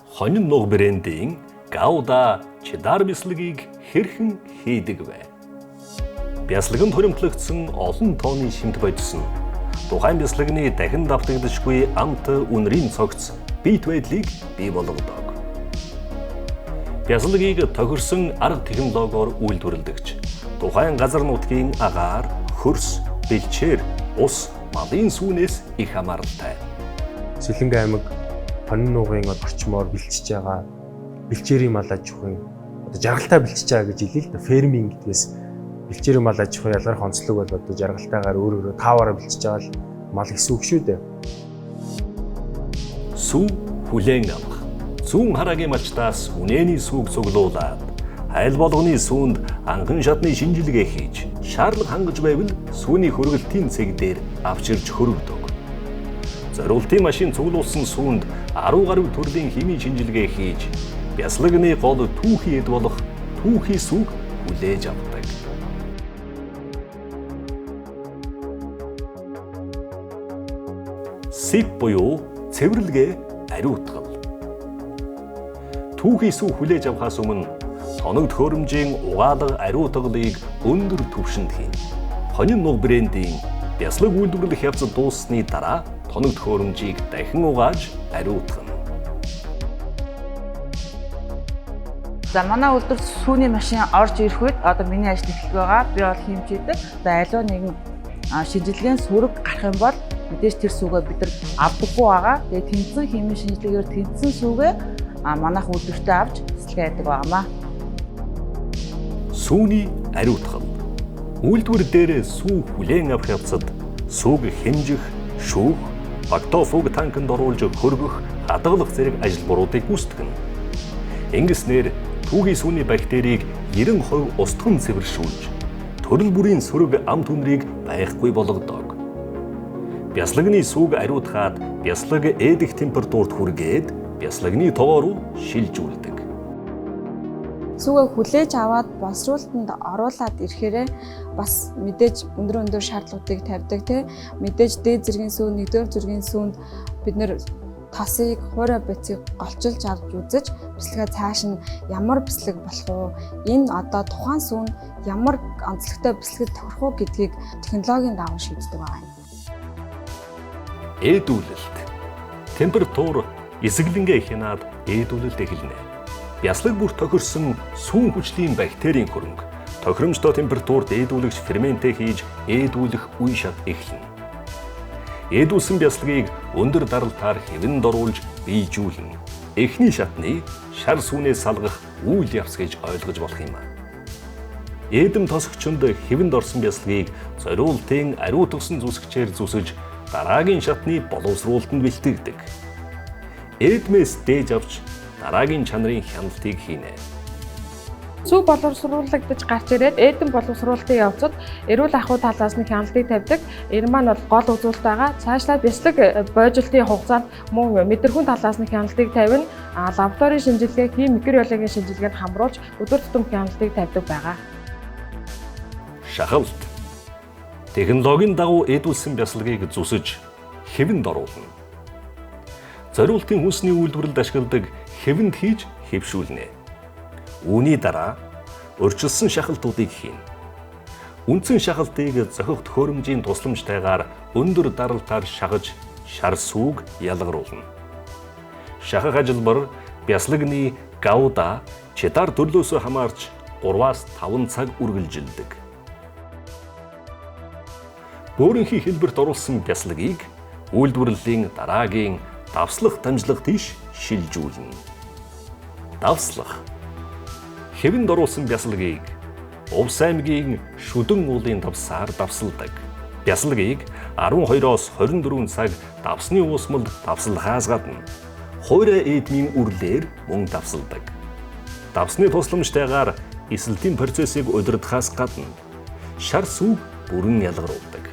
Хонин нуг брендийн Гауда чедар бясалгийг хэрхэн хийдэг вэ? Бясалганд хуримтлагдсан олон тооны шимт бодис нь тухайн бясалганы дахин давтагдашгүй амт үнэрийн цогц бит байдлыг бий болгодог. Бясалгийг тохирсон арга технологиор үйлдвэрлэдэгч тухайн газар нутгийн агаар, хөрс, бэлчээр, ус, малын сүүнээс их хамааралтай. Сэлэнгэ аймаг Хонин нугын орчмоор бэлчиж байгаа бэлчээрийн мал аж ахуйн жаргалтай бэлчиж байгаа гэж хэлээ л да. Ферминг гэдгээс бэлчээрийн мал аж ахуй ялгарх онцлог бол одоо жаргалтайгаар өөрөөрөө тааваараа бэлчиж байгаа л мал гэсэн үг шүү дээ. Сүү хүлээн авах. Зүүн хараагийн малчтаас үнэний сүүг цуглуулад айл болгоны сүүнд анхан шатны шинжилгээ хийж шаардлага хангаж байвал сүүний хөргөлтийн цэг дээр авчирж хөрөгдөг. Зориултын машин цуглуулсан сүүнд 10 гаруй төрлийн химийн шинжилгээ хийж бясалганы гол түүхий эд болох түүхий сүг хүлээж авдаг. Сип буюу цэвэрлэгээ ариутгал. Түүхий сүг хүлээж авахаас өмнө тоног төхөөрөмжийн угаалга ариутгалыг өндөр түвшинд хийн. Хонин нуг брендийн бясалгаг үйлдвэрлэх явц дууссаны дараа тоног төхөөрөмжийг дахин угааж ариутгана. За манай үйлдвэрт сүүний машин орж ирэх үед одоо миний ажил эхлэх байгаа. Би бол хэмжээдэг. Одоо аливаа нэгэн шинжилгээний сүрэг гарах юм бол мэдээж тэр сүгээ бид нар авдаггүй байгаа. Тэгээ тэнцэн химийн шинжилгээгээр тэнцэн сүгээ манайх үйлдвэртээ авч цэцлэгээ яадаг байгаамаа. Сүүний ариутгал. Үйлдвэр дээр сүү хүлээн авах явцад сүг хэмжих, шүүх, бактофуг танкнд оруулж хөргөх, хадгалах зэрэг ажил буруудыг гүйцэтгэнэ. Ингэснээр түүхий сүүний бактерийг 90% устган цэвэршүүлж, төрөл бүрийн сөрөг амт үнэрийг байхгүй болгодог. Бясалганы сүг ариутгаад бясалгаг эдэх температурт хүргээд бясалганы тогоо руу шилжүүлдэг. Сүгээ хүлээж аваад боловсруулалтанд оруулаад ирэхээрээ бас мэдээж өндөр шаардлагуудыг тавьдаг тийм мэдээж дээд зэргийн сүүн, нэгдүгээр зэргийн сүүнд бид нэр тосыг, хуурай бэцийг голчилж авч үзэж бясалгаа цааш нь ямар бясалгаг болох уу, энэ одоо тухайн сүүн ямар онцлогтой бясалгад төрөх үү гэдгийг технологийн дагуу шийддэг байгаа юм. Ээдүүлэлт. Температур эсэглэнгээ хянаад ээдүүлэлт эхэлнэ. Бясалгаг бүр тохирсон сүүн хүчлийн бактерийн хөрөнгө тохиромжтой температурт ээдүүлэгч ферментээ хийж ээдүүлэх үе шат эхэлнэ. Ээдүүлсэн бясалгыг өндөр даралтаар хэвэнд оруулж биежүүлнэ. Эхний шатны шар сүүнээс салгах үйл явц гэж ойлгож болох юм. Ээдэм тосгочонд хэвэнд орсон бясалгыг зориултын ариутгсан зүсгчээр зүсэж дараагийн шатны боловсруулалтанд бэлтгэдэг. Ээдмээс дээж авч дараагийн чанарын хяналтыг хийнэ. Сүг боловсруулагдаж гарч ирээд эдэн боловсруулалтын явцад эрүүл ахуй талаас нь хяналтыг тавьдаг. Энэ маань бол гол үзүүлэлт байгаа. Цаашлаад бясалгаг бойжилтын хугацаанд мөн мэдрэхүүн талаас нь хяналтыг тавина. Лабораторийн шинжилгээ, хим микробиологийн шинжилгээнд хамруулж өдөр тутам хяналтыг тавьдаг байгаа. Шахалт. Технологийн дагуу ээдүүлсэн бясалгыг зүсэж хэвэнд оруулна. Зориултын хүнсний үйлдвэрлэлд ашигладаг хэвэнд хийж хэвшүүлнэ. Үүний дараа өрчилсөн шахалтуудыг хийнэ. Үндсэн шахалтыг зохих төхөөрөмжийн тусламжтайгаар өндөр даралтаар шахаж шар сүг ялгаруулна. Шахах ажилбар бясалганы Гауда чедар төрлөөсөө хамаарч 3-5 цаг үргэлжилдэг. Бөөрөнхий хэлбэрт оруулсан бясалгийг үйлдвэрлэлийн дараагийн давслах дамжлага тийш шилжүүлнэ. Давслах. Хэвэнд оруулсан бясалгийг Увс аймгийн Шүдэн уулын давсаар давсалдаг. Бясалгийг 12-оос 24 цаг давсны уусмалд давсалхаас гадна хуурай эдмийн үрлээр мөн давсалдаг. Давсны тусламжтайгаар эсэлтийн процессыг удирдахаас гадна шар сүг бүрэн ялгаруулдаг.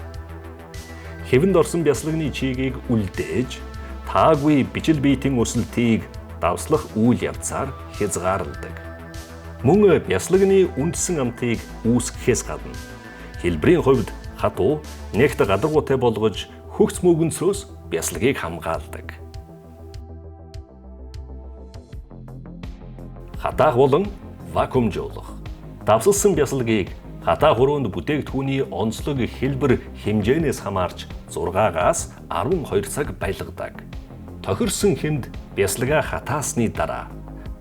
Хэвэнд орсон бясалганы чигийг үлдээж таагүй бичил биетийн өсөлтийг давслах үйл явцаар хязгаарладаг. Мөн бясалганы үндсэн амтыг үүсгэхээс гадна хэлбэрийн хувьд хатуу, нэгт гадаргуутай болгож хөгц мөгөнцөөс бясалгийг хамгаалдаг. хатаах болон вакуумжуулах. Давсалсан бясалгыг хатаах өрөөнд бүтээгдэхүүний онцлог хэлбэр хэмжээнээс хамаарч 6-аас 12 цаг байлгадаг. Тохирсон хэмд бясалгаа хатаасны дараа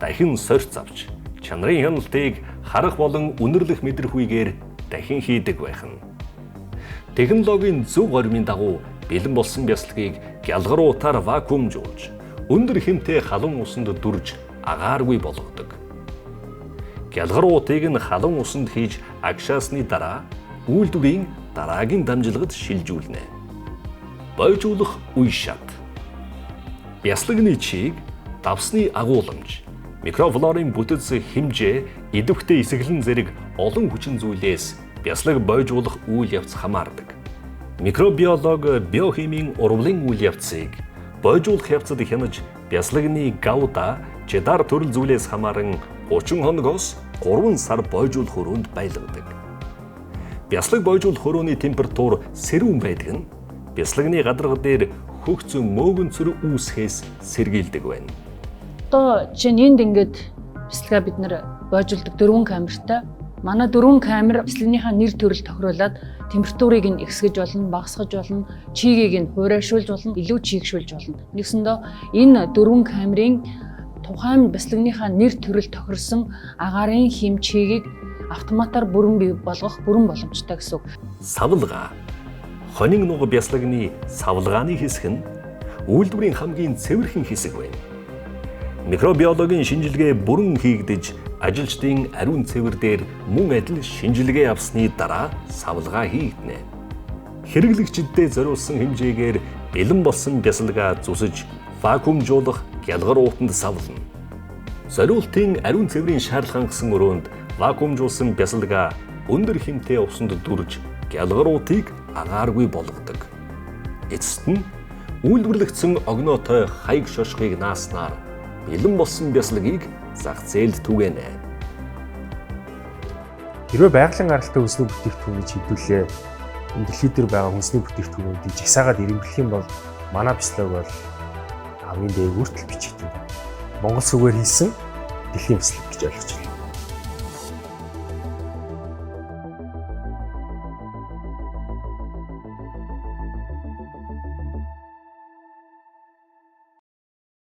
дахин сорьц авч чанарын хяналтыг харах болон үнэрлэх мэдрэх үегээр дахин хийдэг байх нь. Технологийн зөв гормын дагуу бэлэн болсон бясалгыг гялгар уутаар вакуумжуулж өндөр хэмтэй халуун усанд дүрж агааргүй болгодог. Гялгар уутыг нь халуун усанд хийж агшаасны дараа үйлдвэрийн дараагийн дамжилгад шилжүүлнэ. Бойжуулах үе шат. Бясалганы чийг, давсны агууламж, микрофлорын бүтэц хэмжээ, идэвхтэй эсэглэн зэрэг олон хүчин зүйлээс бясалгаг бойжуулах үйл явц хамаардаг. Микробиолог биохимийн урвалын үйл явцыг бойжуулах явцад хянаж бясалганы гавда жидар төрөл зүйлээс хамааран 30 хоногоос 3 сар бойжуулах өрөөнд байлгадаг. Бясалгаг бойжуулах өрөөний температур сэрүүн байдаг нь бясалганы гадарга дээр хөгц мөөгөнцөр үүсэхээс сэргийлдэг байна. Одоо жишээ нь энд ингээд бясалгаа бид нэр бойжуулдаг 4 камертай. Манай 4 камер бясалгийнхаа нэр төрөл тохируулаад температурыг нь ихсгэж болно, багасгаж болно, чигийг нь хуурайшуулж болно, илүү чийгшүүлж болно. Нэгсэндээ энэ 4 камерын тухайн бясалгийнхаа нэр төрөл тохирсон агаарын хэм чигийг автоматар бүрэн бий болгох бүрэн боломжтой гэсэн үг. Савлгаа. Хонин нуг бясалганы савлгааны хэсэг нь үйлдвэрийн хамгийн цэвэрхэн хэсэг байна. Микробиологийн шинжилгээ бүрэн хийгдэж ажилчдын ариун цэвэр дээр мөн адил шинжилгээ авсны дараа савлгаа хийгдэнэ. Хэрэглэгчдэд зориулсан хэмжээгээр бэлэн болсон бясалгаа зүсэж вакуумжуулах гялгар уутанд савлна. Зориултын ариун цэврийн шаардлага хангасан өрөөнд вакуумжуулсан бясалгаа өндөр хэмтэй усанд дүрж гялгар уутыг агааргүй болгодог. Эцэст нь үйлдвэрлэгдсэн огноотой хаяг шошгыг нааснаар бэлэн болсон бясалгыг зах зээлд түгэнэ. Хэрвээ байгалийн гаралтай хүнсний бүтээгдэхүүнийг хэвдүүлээ энэ дэлхий дээр байгаа хүнсний бүтээгдэхүүнүүдийг жагсаагаад ирэмблэх юм бол манай бяцлаг бол хамгийн дээгүүрт л бичигдэнэ. Монгол сүгээр хийсэн дэлхийн бяцлаг гэж ойлгож байна.